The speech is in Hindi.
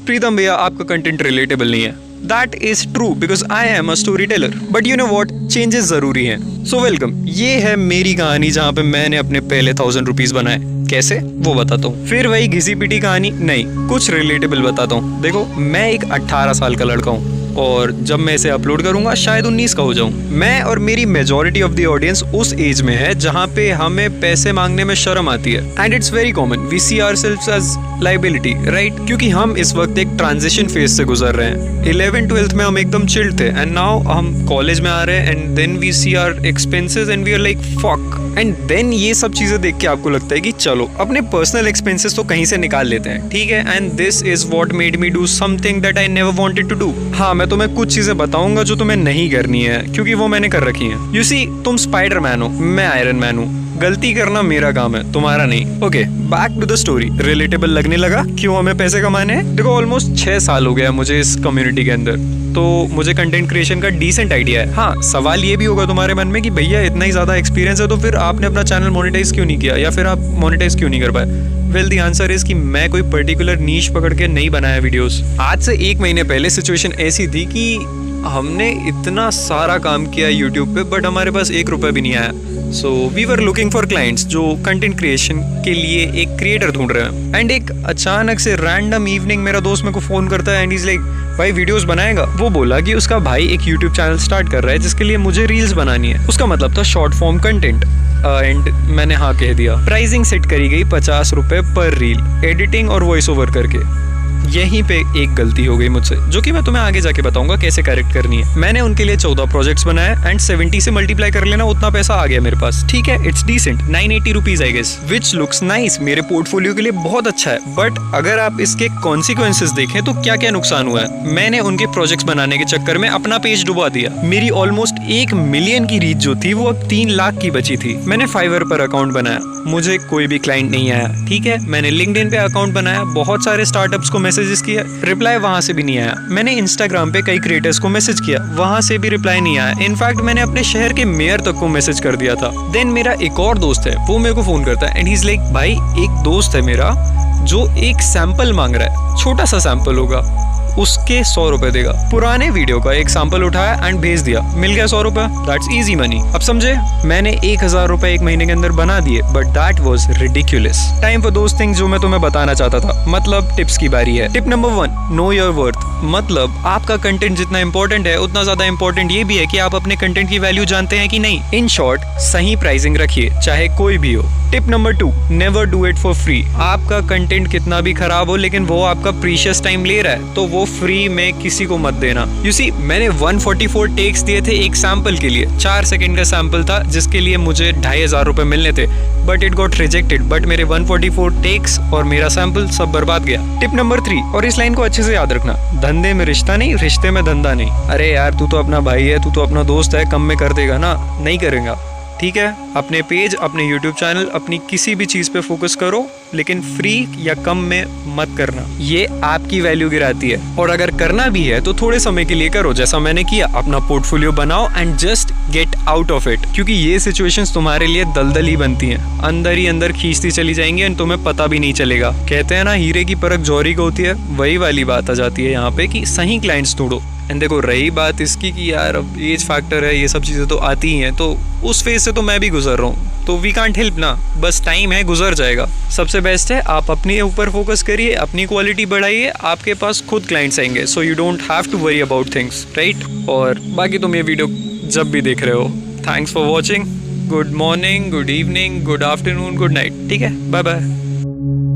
प्रीतम भैया आपका कंटेंट रिलेटेबल नहीं है। That is true because I am a story teller, but you know what, changes जरूरी हैं। सो वेलकम, ये है मेरी कहानी जहाँ पे मैंने अपने पहले 1000 रुपीज बनाए। कैसे, वो बताता हूँ। फिर वही घिसी पिटी कहानी नहीं, कुछ रिलेटेबल बताता हूँ। देखो, मैं एक 18 साल का लड़का हूँ और जब मैं इसे अपलोड करूंगा शायद 19 का हो जाऊं। मैं और मेरी मेजॉरिटी ऑफ द ऑडियंस उस एज में है जहां पे हमें पैसे मांगने में शर्म आती है। And it's very common, we see ourselves as liability, right? क्योंकि हम इस वक्त एक ट्रांजिशन फेज से गुजर रहे हैं। 11th-12th में हम एकदम चिल्ड थे एंड नाउ हम कॉलेज में आ रहे हैं and then we see our expenses and we are like fuck. And then ये सब चीजें देख के आपको लगता है कि चलो अपने पर्सनल एक्सपेंसेस तो कहीं से निकाल लेते हैं, ठीक है? And this is what made me do something that I never wanted to do. हाँ, मैं तुम्हें कुछ चीजें बताऊंगा जो तुम्हें नहीं करनी है क्योंकि वो मैंने कर रखी है। यू सी, तुम स्पाइडरमैन हो, मैं आयरन मैन हूँ। गलती करना मेरा काम है, तुम्हारा नहीं। Okay, back to the story. Relatable लगने लगा? क्यों हमें पैसे कमाने हैं? देखो, ऑलमोस्ट 6 साल हो गया मुझे इस कम्युनिटी के अंदर, तो मुझे कंटेंट क्रिएशन का डिसेंट आइडिया है। हाँ, सवाल ये भी होगा तुम्हारे मन में कि भैया इतना ही ज्यादा एक्सपीरियंस है तो फिर आपने अपना चैनल मोनेटाइज क्यों नहीं किया या फिर आप मोनेटाइज क्यों नहीं कर पाए? वेल, द आंसर इज कि मैं कोई पर्टिकुलर नीश पकड़ के नहीं बनाया वीडियोस। आज से 1 महीने पहले सिचुएशन ऐसी थी कि हमने इतना सारा काम किया यूट्यूब पे बट हमारे पास 1 रुपया भी नहीं आया। So we were looking for clients जो कंटेंट क्रिएशन के लिए एक क्रिएटर ढूंढ रहे हैं। एंड एक अचानक से रैंडम इवनिंग मेरा दोस्त मेरे को फोन करता है एंड इज लाइक, भाई वीडियोस बनाएगा? वो बोला कि उसका भाई एक यूट्यूब चैनल स्टार्ट कर रहा है जिसके लिए मुझे रील्स बनानी है। उसका मतलब था शॉर्ट फॉर्म कंटेंट। एंड मैंने हाँ कह दिया। प्राइसिंग सेट करी गई 50 रुपए पर रील, एडिटिंग और वॉइस ओवर करके। यहीं पे एक गलती हो गई मुझसे जो कि मैं तुम्हें आगे जाके बताऊंगा कैसे करेक्ट करनी है। मैंने उनके लिए 14 प्रोजेक्ट्स बनाए एंड 70 से मल्टीप्लाई कर लेना, उतना पैसा आ गया मेरे पास। ठीक है, it's decent, 980 rupees I guess, which looks nice, मेरे पोर्टफोलियो के लिए बहुत अच्छा है। बट अगर आप इसके कॉन्सिक्वेंसेस देखें तो क्या क्या नुकसान हुआ है। मैंने उनके प्रोजेक्ट्स बनाने के चक्कर में अपना पेज डुबा दिया। मेरी ऑलमोस्ट 1 मिलियन की रीच जो थी वो अब 3 लाख की बची थी। मैंने फाइवर पर अकाउंट बनाया, मुझे कोई भी क्लाइंट नहीं आया। ठीक है, मैंने लिंक्डइन पे अकाउंट बनाया, बहुत सारे स्टार्टअप्स को मैसेजेस किया, रिप्लाई वहां से भी नहीं आया। मैंने इंस्टाग्राम पे कई क्रिएटर्स को मैसेज किया, वहां से भी रिप्लाई नहीं आया। इनफैक्ट मैंने अपने शहर के मेयर तक को मैसेज कर दिया था। देन मेरा एक और दोस्त है, वो मेरे को फोन करता है एंड ही इज लाइक, भाई एक दोस्त है मेरा जो एक सैंपल मांग रहा है, छोटा सा सैंपल होगा, उसके 100 रुपए देगा। पुराने वीडियो का एक सैंपल उठाया एंड भेज दिया, मिल गया 100 रुपए। That's easy money. अब समझे, मैंने 1000 रुपए 1 महीने के अंदर बना दिए, but that was ridiculous. Time for those things जो मैं तुम्हें बताना चाहता था। मतलब टिप्स की बारी है। Tip number 1, know your worth. मतलब आपका कंटेंट जितना इंपॉर्टेंट है उतना ज्यादा इंपॉर्टेंट ये भी है कि आप अपने कंटेंट की वैल्यू जानते हैं कि नहीं। इन शॉर्ट, सही प्राइसिंग रखिए, चाहे कोई भी हो। Tip number 2, never do it for free. आपका कंटेंट कितना भी खराब हो लेकिन वो आपका प्रीशियस टाइम ले रहा है तो वो फ्री में किसी को मत देना। यू सी, मैंने 144 टेक्स दिए थे एक सैंपल के लिए। 4 सेकंड का सैंपल था जिसके लिए मुझे 2500 रुपए मिलने थे, but it got rejected. But मेरे 144 टेक्स और मेरा सैंपल सब बर्बाद गया। टिप नंबर 3, और इस लाइन को अच्छे से याद रखना, धंधे में रिश्ता नहीं, रिश्ते में धंधा नहीं। अरे यार, तू तो अपना भाई है, तू तो अपना दोस्त है, कम में कर देगा ना? नहीं करेगा, ठीक है? अपने पेज, अपने यूट्यूब चैनल, अपनी किसी भी चीज पे फोकस करो, लेकिन फ्री या कम में मत करना। ये आपकी वैल्यू गिराती है। और अगर करना भी है तो थोड़े समय के लिए करो, जैसा मैंने किया। अपना पोर्टफोलियो बनाओ and just get out of it, क्योंकि ये सिचुएशंस तुम्हारे लिए दलदल ही बनती हैं, अंदर ही अंदर खींचती चली जाएंगी एंड तुम्हें पता भी नहीं चलेगा। कहते हैं ना, हीरे की परख जौहरी को होती है, वही वाली बात आ जाती है यहाँ पे कि सही क्लाइंट्स ढूंढो। एंड देखो, रही बात इसकी कि यार अब एज फैक्टर है, ये सब चीज़ें तो आती ही हैं, तो उस फेज से तो मैं भी गुजर रहा हूँ, तो वी कांट हेल्प ना। बस टाइम है, गुजर जाएगा। सबसे बेस्ट है आप अपने ऊपर फोकस करिए, अपनी क्वालिटी बढ़ाइए, आपके पास खुद क्लाइंट्स आएंगे। So you don't have to worry about things, right? और बाकी तुम ये वीडियो जब भी देख रहे हो, thanks for watching. Good morning, good evening, good afternoon, good night. ठीक है, बाय बाय।